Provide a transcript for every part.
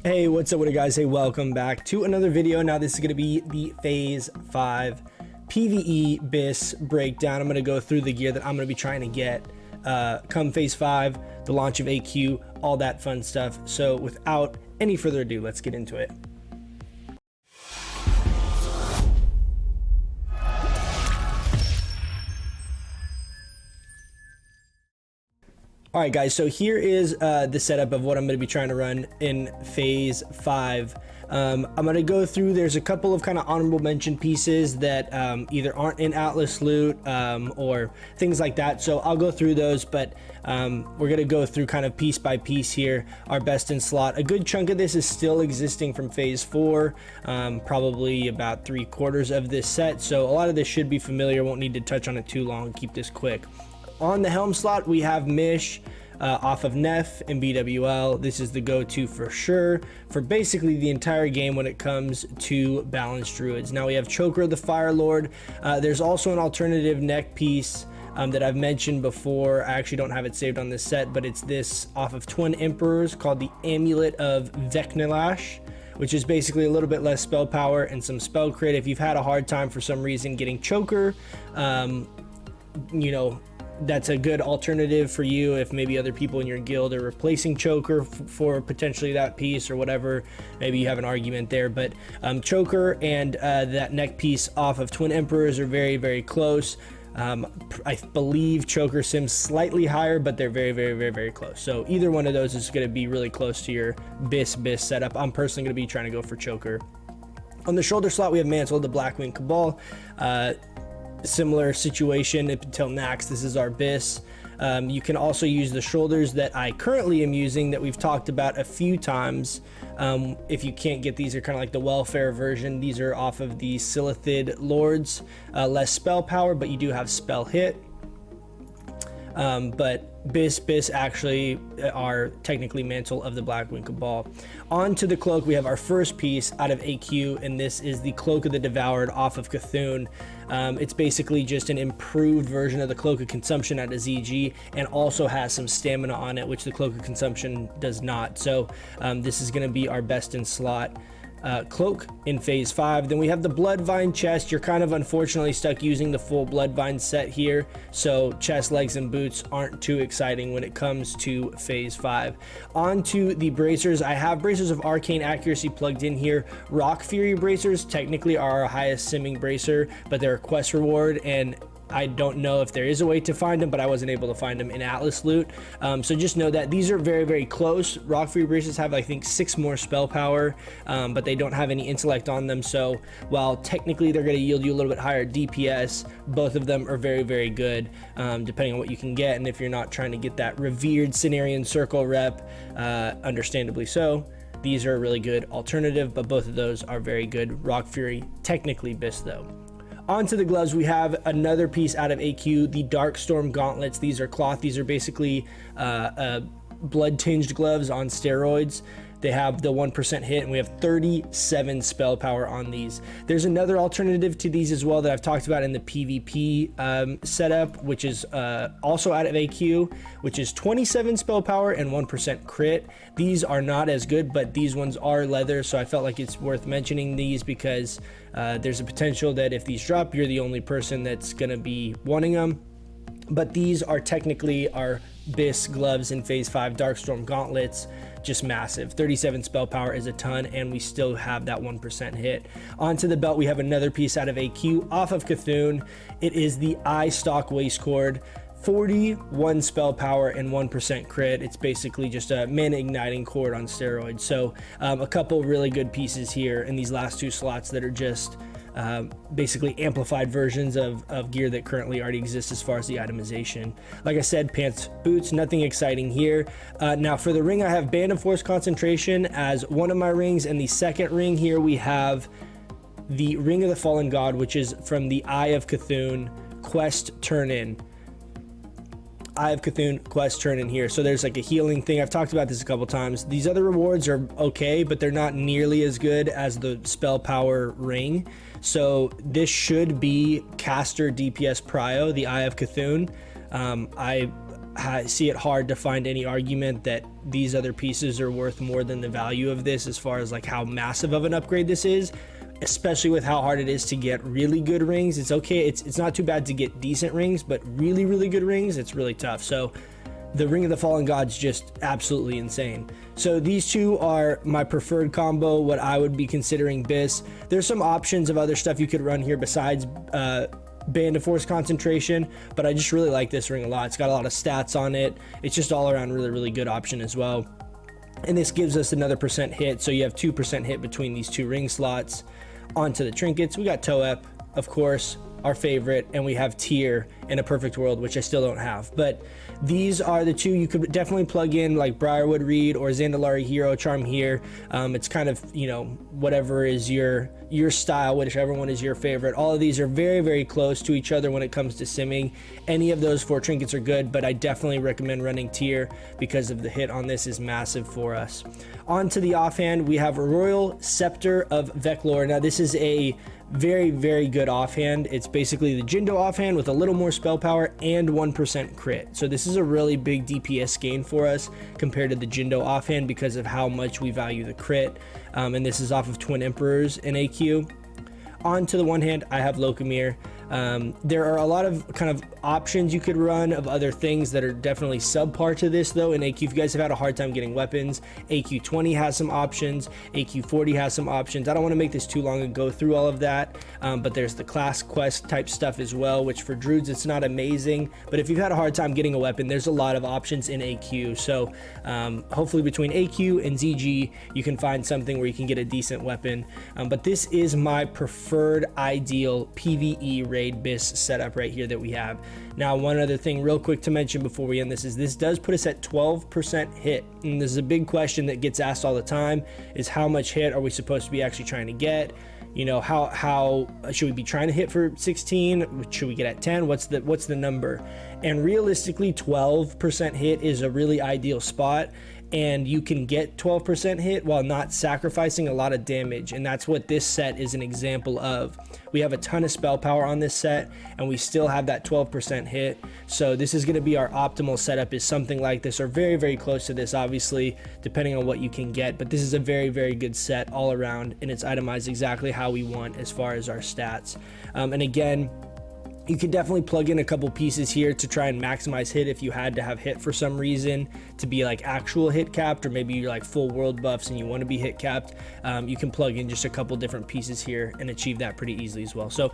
Hey, what's up with it, guys? Hey, welcome back to another video. Now this is going to be the phase 5 PvE BiS breakdown. I'm going to go through the gear that I'm going to be trying to get come phase 5, the launch of AQ, all that fun stuff. So without any further ado, let's get into it. All right, guys, so here is the setup of what I'm going to be trying to run in phase 5. I'm going to go through, there's a couple of kind of honorable mention pieces that either aren't in Atlas loot or things like that. So I'll go through those, but we're going to go through kind of piece by piece here, our best in slot. A good chunk of this is still existing from phase 4, probably about 3/4 of this set. So a lot of this should be familiar, won't need to touch on it too long, keep this quick. On the Helm slot, we have Mish off of Neff and BWL. This is the go-to for sure for basically the entire game when it comes to balanced druids. Now we have Choker the Fire Lord. There's also an alternative neck piece that I've mentioned before. I actually don't have it saved on this set, but it's this off of Twin Emperors called the Amulet of Technomage, which is basically a little bit less spell power and some spell crit. If you've had a hard time for some reason getting Choker, you know, that's a good alternative for you if maybe other people in your guild are replacing Choker for potentially that piece or whatever. Maybe you have an argument there, but Choker and that neck piece off of Twin Emperors are very, very close. I believe Choker sims slightly higher, but they're very, very, very, very close. So either one of those is going to be really close to your BiS setup. I'm personally going to be trying to go for Choker. On the shoulder slot, we have Mantle of the Blackwing Cabal. Similar situation up until Nax. This is our BiS. You can also use the shoulders that I currently am using that we've talked about a few times. If you can't get these, are kind of like the welfare version. These are off of the Silithid Lords. Less spell power, but you do have spell hit. But BiS actually are technically Mantle of the Blackwing Cabal. On to the cloak, we have our first piece out of AQ, and this is the Cloak of the Devoured off of Cthulhu. It's basically just an improved version of the Cloak of Consumption at a ZG, and also has some stamina on it, which the Cloak of Consumption does not. So this is going to be our best in slot cloak in phase 5. Then we have the Bloodvine chest. You're kind of unfortunately stuck using the full Bloodvine set here, so chest, legs, and boots aren't too exciting when it comes to phase 5. On to the bracers. I have bracers of arcane accuracy plugged in here. Rock Fury bracers technically are our highest simming bracer, but they're a quest reward, and I don't know if there is a way to find them, but I wasn't able to find them in Atlas loot. So just know that these are very, very close. Rock Free Braces have, I think, 6 more spell power, but they don't have any intellect on them. So while technically they're going to yield you a little bit higher DPS, both of them are very, very good, depending on what you can get. And if you're not trying to get that revered Cenarian Circle rep, understandably so. These are a really good alternative, but both of those are very good. Rock Fury, technically BiS though. Onto the gloves, we have another piece out of AQ, the Darkstorm Gauntlets. These are cloth. These are basically blood-tinged gloves on steroids. They have the 1% hit, and we have 37 spell power on these. There's another alternative to these as well that I've talked about in the PvP setup, which is also out of AQ, which is 27 spell power and 1% crit. These are not as good, but these ones are leather, so I felt like it's worth mentioning these because there's a potential that if these drop, you're the only person that's going to be wanting them. But these are technically our BiS gloves in phase 5, Darkstorm Gauntlets. Just massive. 37 spell power is a ton, and we still have that 1% hit. Onto the belt, we have another piece out of AQ off of Cthulhu. It is the Eye Stalk Waistcord. 41 spell power and 1% crit. It's basically just a mana igniting cord on steroids. So a couple really good pieces here in these last 2 slots that are just basically amplified versions of gear that currently already exists as far as the itemization. Like I said, pants, boots, nothing exciting here. Now for the ring, I have Band of Force Concentration as one of my rings, and the second ring here we have the Ring of the Fallen God, which is from the Eye of Cthulhu quest turn in. Eye of Cthulhu quest turn in here. So there's like a healing thing. I've talked about this a couple times. These other rewards are okay, but they're not nearly as good as the spell power ring. So this should be caster DPS prio, the Eye of Cthulhu. I I see it hard to find any argument that these other pieces are worth more than the value of this, as far as like how massive of an upgrade this is, especially with how hard it is to get really good rings. It's okay, it's not too bad to get decent rings, but really good rings, it's really tough. So the Ring of the Fallen God's just absolutely insane. So these two are my preferred combo, what I would be considering BiS. There's some options of other stuff you could run here besides Band of Force Concentration, but I just really like this ring a lot. It's got a lot of stats on it. It's just all around really good option as well. And this gives us another % hit, so you have 2% hit between these two ring slots. Onto the trinkets, we got Toep, of course, our favorite, and we have Tier in a perfect world, which I still don't have. But these are the two you could definitely plug in, like Briarwood Reed or Zandalari Hero Charm here. It's kind of, you know, whatever is your style, whichever one is your favorite. All of these are very close to each other when it comes to simming. Any of those 4 trinkets are good, but I definitely recommend running Tier because of the hit on this is massive for us. On to the offhand, we have Royal Scepter of Veclor. Now this is a very good offhand. It's basically the Jindo offhand with a little more spell power and 1% crit. So this is a really big DPS gain for us compared to the Jindo offhand because of how much we value the crit. And this is off of Twin Emperors in AQ. On to the one hand, I have Locomir. There are a lot of kind of options you could run of other things that are definitely subpar to this though. In AQ, if you guys have had a hard time getting weapons, AQ 20 has some options, AQ 40 has some options. I don't want to make this too long and go through all of that, but there's the class quest type stuff as well, which for druids it's not amazing, but if you've had a hard time getting a weapon, there's a lot of options in AQ. So hopefully between AQ and ZG you can find something where you can get a decent weapon, but this is my preferred ideal PvE raid BiS setup right here that we have. Now, one other thing real quick to mention before we end this is this does put us at 12% hit, and this is a big question that gets asked all the time, is how much hit are we supposed to be actually trying to get? You know, how should we be trying to hit for 16? Should we get at 10? What's the number? And realistically, 12% hit is a really ideal spot, and you can get 12% hit while not sacrificing a lot of damage, and that's what this set is an example of. We have a ton of spell power on this set, and we still have that 12% hit, so this is going to be our optimal setup, is something like this, or very close to this, obviously, depending on what you can get, but this is a very good set all around, and it's itemized exactly how we want as far as our stats. And again, you could definitely plug in a couple pieces here to try and maximize hit if you had to have hit for some reason to be like actual hit capped, or maybe you're like full world buffs and you want to be hit capped. You can plug in just a couple different pieces here and achieve that pretty easily as well. So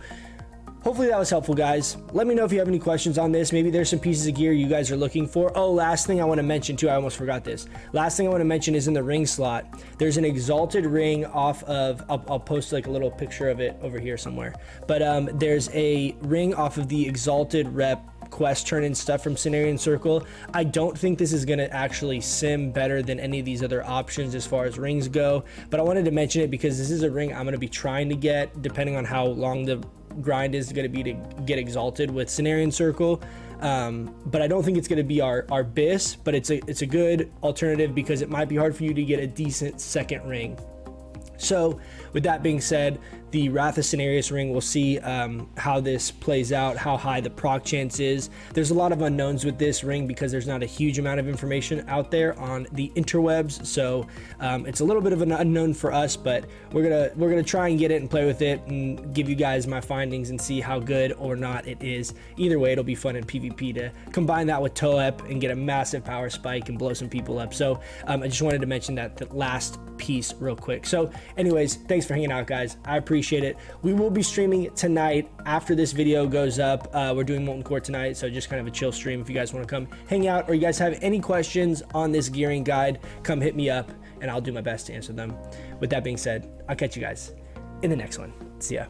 hopefully that was helpful, guys. Let me know if you have any questions on this. Maybe there's some pieces of gear you guys are looking for. Oh, last thing I want to mention too, I almost forgot this. Last thing I want to mention is in the ring slot, there's an exalted ring off of, I'll post like a little picture of it over here somewhere. But there's a ring off of the exalted rep quest turn in stuff from Cenarian Circle. I don't think this is going to actually sim better than any of these other options as far as rings go, but I wanted to mention it because this is a ring I'm going to be trying to get depending on how long the grind is going to be to get exalted with Cenarian Circle. But I don't think it's going to be our BiS, but it's a good alternative because it might be hard for you to get a decent second ring. So with that being said, the Wrath of Cenarius ring, we'll see how this plays out, how high the proc chance is. There's a lot of unknowns with this ring because there's not a huge amount of information out there on the interwebs, so it's a little bit of an unknown for us, but we're gonna try and get it and play with it and give you guys my findings and see how good or not it is. Either way, it'll be fun in PvP to combine that with Toep and get a massive power spike and blow some people up. So I just wanted to mention that last piece real quick. So anyways, thanks for hanging out, guys. I appreciate it. We will be streaming tonight after this video goes up. We're doing Molten Core tonight, so just kind of a chill stream. If you guys want to come hang out, or you guys have any questions on this gearing guide, come hit me up and I'll do my best to answer them. With that being said, I'll catch you guys in the next one. See ya.